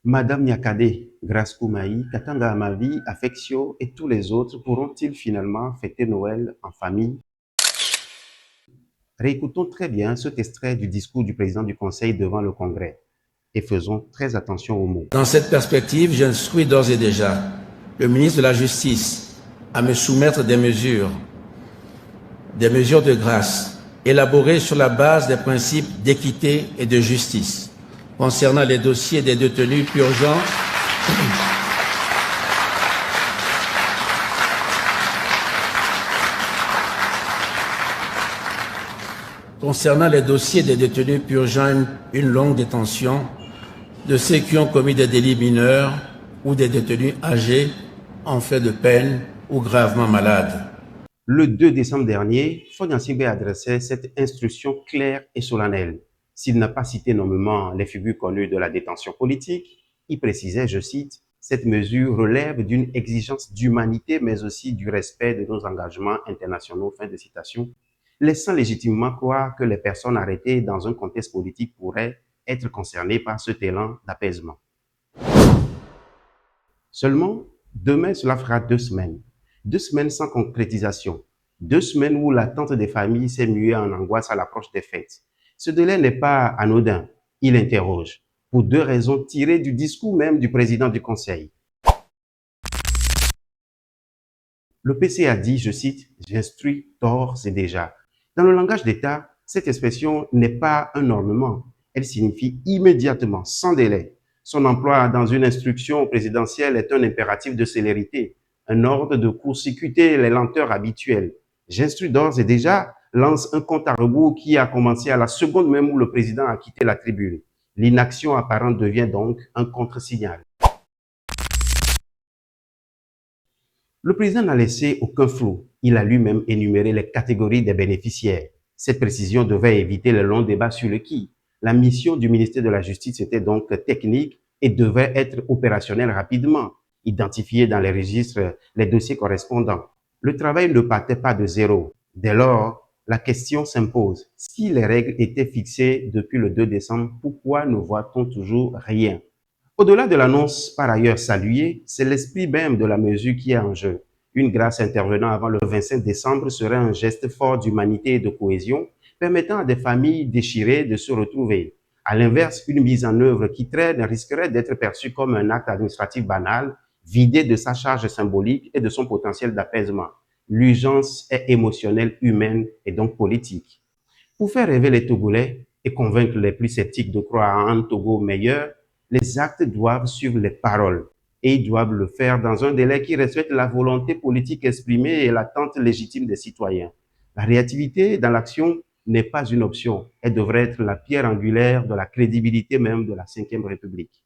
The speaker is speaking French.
Madame Nyakade, Grace Koumaï, Katanga Amavi, Affectio et tous les autres pourront-ils finalement fêter Noël en famille? Réécoutons très bien cet extrait du discours du président du Conseil devant le Congrès et faisons très attention aux mots. Dans cette perspective, j'instruis d'ores et déjà le ministre de la Justice à me soumettre des mesures de grâce élaborées sur la base des principes d'équité et de justice concernant les dossiers des détenus purgeants une longue détention, de ceux qui ont commis des délits mineurs ou des détenus âgés en fait de peine ou gravement malades. Le 2 décembre dernier, Fonia Sibé adressait cette instruction claire et solennelle. S'il n'a pas cité nommément les figures connues de la détention politique, il précisait, je cite, « Cette mesure relève d'une exigence d'humanité, mais aussi du respect de nos engagements internationaux », fin de citation, laissant légitimement croire que les personnes arrêtées dans un contexte politique pourraient être concernées par cet élan d'apaisement. Seulement, demain, cela fera 2 semaines. 2 semaines sans concrétisation. 2 semaines où l'attente des familles s'est muée en angoisse à l'approche des fêtes. Ce délai n'est pas anodin. Il interroge, pour 2 raisons tirées du discours même du président du Conseil. Le PC a dit, je cite, « J'instruis d'ores et déjà ». Dans le langage d'État, cette expression n'est pas un ornement. Elle signifie immédiatement, sans délai. Son emploi dans une instruction présidentielle est un impératif de célérité, un ordre de court-circuiter les lenteurs habituelles. J'instruis d'ores et déjà lance un compte à rebours qui a commencé à la seconde même où le président a quitté la tribune. L'inaction apparente devient donc un contre-signal. Le président n'a laissé aucun flou. Il a lui-même énuméré les catégories des bénéficiaires. Cette précision devait éviter le long débat sur le qui. La mission du ministère de la Justice était donc technique et devait être opérationnelle rapidement, identifier dans les registres les dossiers correspondants. Le travail ne partait pas de zéro. Dès lors, la question s'impose. Si les règles étaient fixées depuis le 2 décembre, pourquoi ne voit-on toujours rien? Au-delà de l'annonce par ailleurs saluée, c'est l'esprit même de la mesure qui est en jeu. Une grâce intervenant avant le 25 décembre serait un geste fort d'humanité et de cohésion, permettant à des familles déchirées de se retrouver. À l'inverse, une mise en œuvre qui traîne risquerait d'être perçue comme un acte administratif banal, vidé de sa charge symbolique et de son potentiel d'apaisement. L'urgence est émotionnelle, humaine et donc politique. Pour faire rêver les Togolais et convaincre les plus sceptiques de croire en un Togo meilleur, les actes doivent suivre les paroles et ils doivent le faire dans un délai qui respecte la volonté politique exprimée et l'attente légitime des citoyens. La réactivité dans l'action n'est pas une option, elle devrait être la pierre angulaire de la crédibilité même de la Ve République.